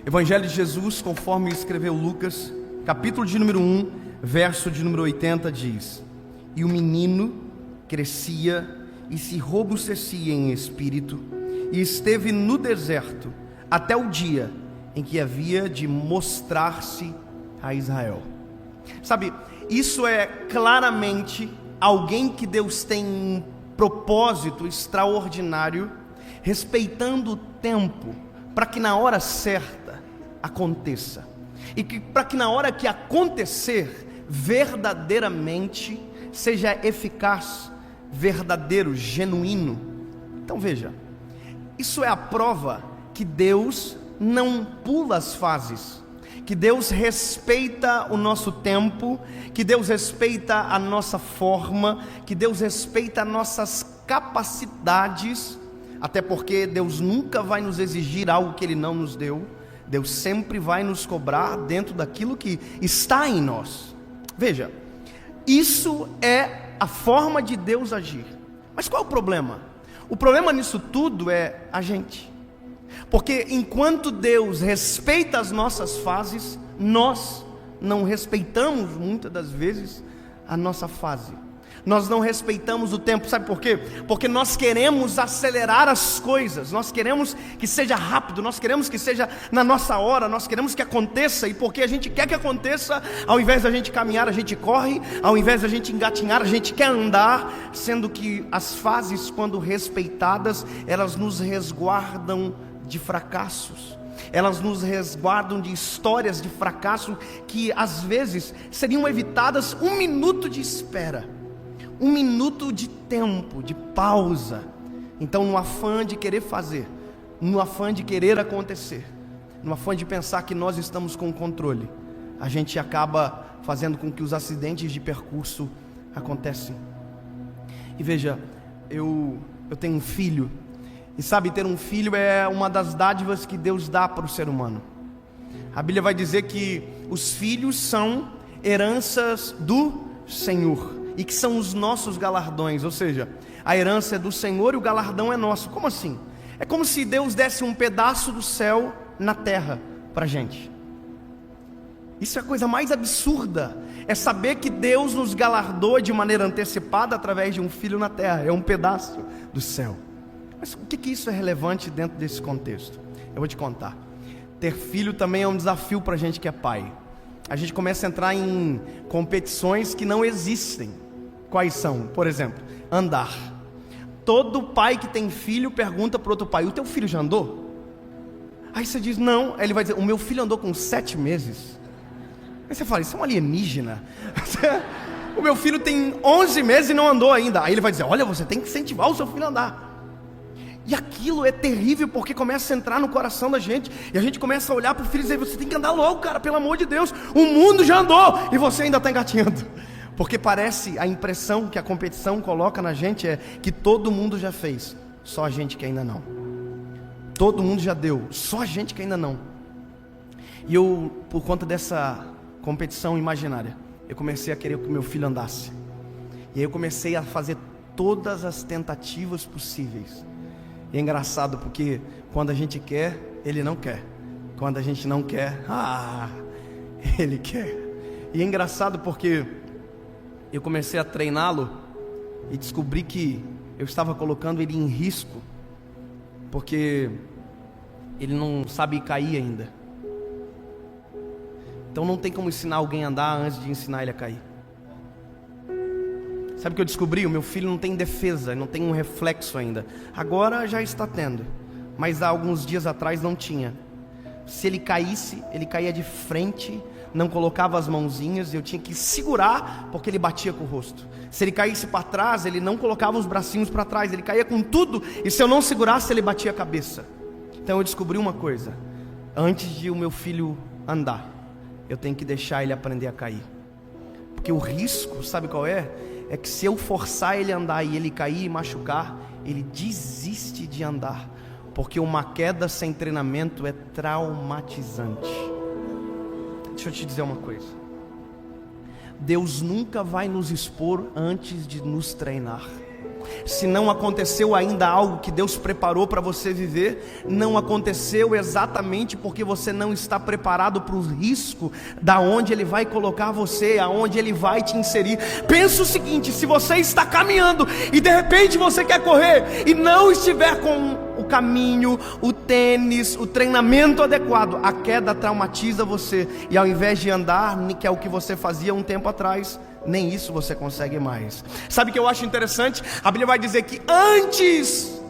Evangelho de Jesus, conforme escreveu Lucas, capítulo de número 1, verso de número 80, diz: E o menino crescia e se robustecia em espírito, e esteve no deserto até o dia em que havia de mostrar-se a Israel. Sabe, isso é claramente alguém que Deus tem um propósito extraordinário, respeitando o tempo, para que na hora certa aconteça, e que para que na hora que acontecer, verdadeiramente seja eficaz, verdadeiro, genuíno. Então veja, isso é a prova que Deus não pula as fases, que Deus respeita o nosso tempo, que Deus respeita a nossa forma, que Deus respeita nossas capacidades, até porque Deus nunca vai nos exigir algo que Ele não nos deu. Deus sempre vai nos cobrar dentro daquilo que está em nós. Veja, isso é a forma de Deus agir. Mas qual é o problema? O problema nisso tudo é a gente. Porque enquanto Deus respeita as nossas fases, nós não respeitamos muitas das vezes a nossa fase. Nós não respeitamos o tempo, sabe por quê? Porque nós queremos acelerar as coisas, nós queremos que seja rápido, nós queremos que seja na nossa hora, nós queremos que aconteça, e porque a gente quer que aconteça, ao invés da gente caminhar, a gente corre, ao invés da gente engatinhar, a gente quer andar, sendo que as fases, quando respeitadas, elas nos resguardam de fracassos, elas nos resguardam de histórias de fracasso, que às vezes seriam evitadas um minuto de espera, um minuto de tempo, de pausa. Então, no afã de querer fazer, no afã de querer acontecer, no afã de pensar que nós estamos com o controle, a gente acaba fazendo com que os acidentes de percurso aconteçam. E veja, eu tenho um filho, e sabe, ter um filho é uma das dádivas que Deus dá para o ser humano. A Bíblia vai dizer que os filhos são heranças do Senhor, e que são os nossos galardões, ou seja, a herança é do Senhor e o galardão é nosso. Como assim? É como se Deus desse um pedaço do céu na terra para a gente. Isso é a coisa mais absurda, é saber que Deus nos galardoa de maneira antecipada através de um filho na terra, é um pedaço do céu. Mas o que isso é relevante dentro desse contexto? Eu vou te contar. Ter filho também é um desafio para a gente que é pai. A gente começa a entrar em competições que não existem. Quais são? Por exemplo, andar. Todo pai que tem filho pergunta para o outro pai: o teu filho já andou? Aí você diz não. Aí ele vai dizer: o meu filho andou com 7 meses. Aí você fala: isso é um alienígena. O meu filho tem 11 meses e não andou ainda. Aí ele vai dizer: olha, você tem que incentivar o seu filho a andar. E aquilo é terrível, porque começa a entrar no coração da gente, e a gente começa a olhar para o filho e dizer: você tem que andar logo, cara, pelo amor de Deus, o mundo já andou, e você ainda está engatinhando. Porque parece, a impressão que a competição coloca na gente é que todo mundo já fez, só a gente que ainda não. Todo mundo já deu, só a gente que ainda não. E eu, por conta dessa competição imaginária, eu comecei a querer que o meu filho andasse. E aí eu comecei a fazer todas as tentativas possíveis. E é engraçado porque quando a gente quer, ele não quer. Quando a gente não quer, ele quer. E é engraçado porque eu comecei a treiná-lo e descobri que eu estava colocando ele em risco, porque ele não sabe cair ainda. Então não tem como ensinar alguém a andar antes de ensinar ele a cair. Sabe o que eu descobri? O meu filho não tem defesa, não tem um reflexo ainda. Agora já está tendo, mas há alguns dias atrás não tinha. Se ele caísse, ele caía de frente, não colocava as mãozinhas, eu tinha que segurar, porque ele batia com o rosto. Se ele caísse para trás, ele não colocava os bracinhos para trás, ele caía com tudo, e se eu não segurasse, ele batia a cabeça. Então eu descobri uma coisa: antes de o meu filho andar, eu tenho que deixar ele aprender a cair. Porque o risco, sabe qual é? É que se eu forçar ele a andar e ele cair e machucar, ele desiste de andar. Porque uma queda sem treinamento é traumatizante. Deixa eu te dizer uma coisa: Deus nunca vai nos expor antes de nos treinar. Se não aconteceu ainda algo que Deus preparou para você viver, não aconteceu exatamente porque você não está preparado para o risco da onde Ele vai colocar você, aonde Ele vai te inserir. Pensa o seguinte: se você está caminhando e de repente você quer correr e não estiver com o caminho, o tênis, o treinamento adequado, a queda traumatiza você, e ao invés de andar, que é o que você fazia um tempo atrás, nem isso você consegue mais. Sabe o que eu acho interessante? A Bíblia vai dizer que antes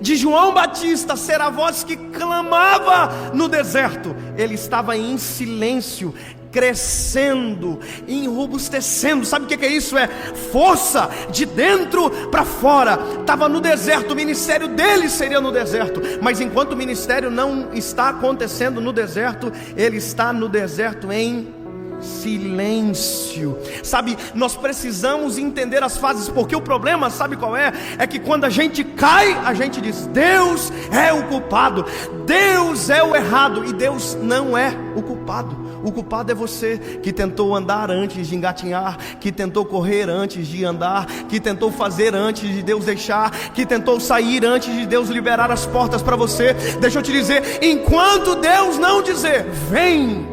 de João Batista ser a voz que clamava no deserto, ele estava em silêncio, crescendo, enrobustecendo. Sabe o que é isso? É força de dentro para fora. Estava no deserto, o ministério dele seria no deserto, mas enquanto o ministério não está acontecendo no deserto, ele está no deserto em silêncio. Sabe, nós precisamos entender as fases, porque o problema, sabe qual é? É que quando a gente cai, a gente diz: Deus é o culpado, Deus é o errado, e Deus não é o culpado. O culpado é você, que tentou andar antes de engatinhar, que tentou correr antes de andar, que tentou fazer antes de Deus deixar, que tentou sair antes de Deus liberar as portas para você. Deixa eu te dizer, enquanto Deus não dizer vem,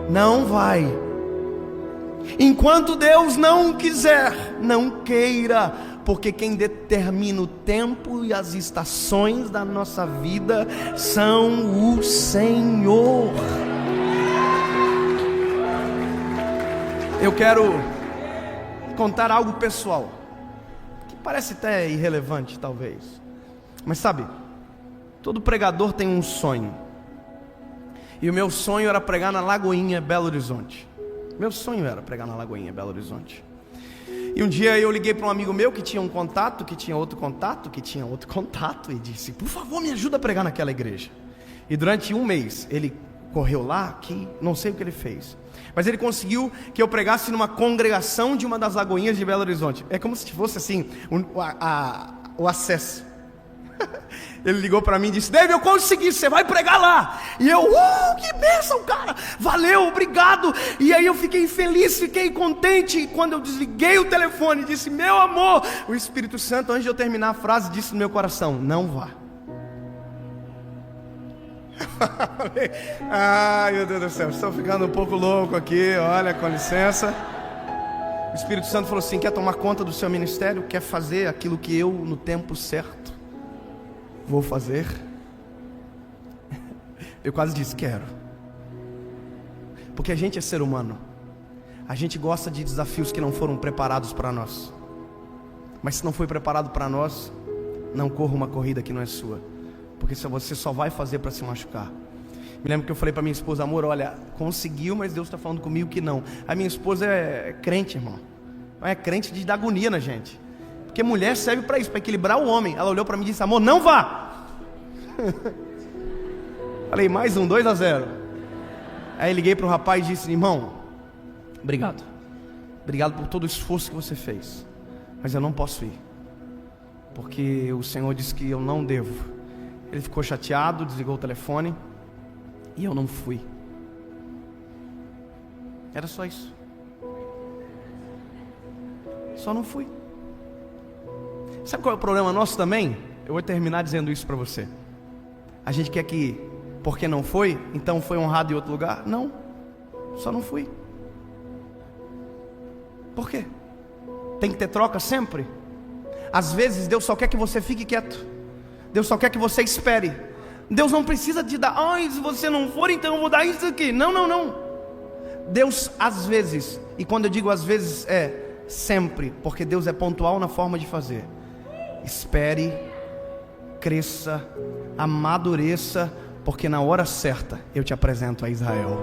não vai. Enquanto Deus não quiser, não queira, porque quem determina o tempo e as estações da nossa vida são o Senhor. Eu quero contar algo pessoal, que parece até irrelevante talvez, mas sabe, todo pregador tem um sonho, e o meu sonho era pregar na Lagoinha, Belo Horizonte. Meu sonho era pregar na Lagoinha, Belo Horizonte. E um dia eu liguei para um amigo meu que tinha um contato, que tinha outro contato, que tinha outro contato, e disse: por favor, me ajuda a pregar naquela igreja. E durante um mês ele correu lá, que não sei o que ele fez, mas ele conseguiu que eu pregasse numa congregação de uma das Lagoinhas de Belo Horizonte. É como se fosse assim, o acesso. Ele ligou para mim e disse: David, eu consegui, você vai pregar lá. E eu, que bênção, cara, valeu, obrigado. E aí eu fiquei feliz, fiquei contente. E quando eu desliguei o telefone, disse: meu amor, o Espírito Santo, antes de eu terminar a frase, disse no meu coração: não vá. Ai, meu Deus do céu, estou ficando um pouco louco aqui, olha, com licença. O Espírito Santo falou assim: quer tomar conta do seu ministério? Quer fazer aquilo que eu, no tempo certo, vou fazer? Eu quase disse: quero. Porque a gente é ser humano, a gente gosta de desafios que não foram preparados para nós. Mas se não foi preparado para nós, não corra uma corrida que não é sua, porque você só vai fazer para se machucar. Me lembro que eu falei para minha esposa: amor, olha, conseguiu, mas Deus está falando comigo que não. A minha esposa é crente, irmão, é crente de dar agonia na gente, porque mulher serve para isso, para equilibrar o homem. Ela olhou para mim e disse: amor, não vá. Falei: mais um, 2-0. Aí liguei para o rapaz e disse: irmão, obrigado por todo o esforço que você fez, mas eu não posso ir, porque o Senhor disse que eu não devo. Ele ficou chateado, desligou o telefone, e eu não fui. Era só isso. Só não fui. Sabe qual é o problema nosso também? Eu vou terminar dizendo isso para você. A gente quer que, porque não foi, então foi honrado em outro lugar. Não, só não fui. Por quê? Tem que ter troca sempre? Às vezes Deus só quer que você fique quieto, Deus só quer que você espere. Deus não precisa te dar: se você não for, então eu vou dar isso aqui. Não. Deus às vezes, e quando eu digo às vezes é sempre, porque Deus é pontual na forma de fazer. Espere, cresça, amadureça, porque na hora certa eu te apresento a Israel.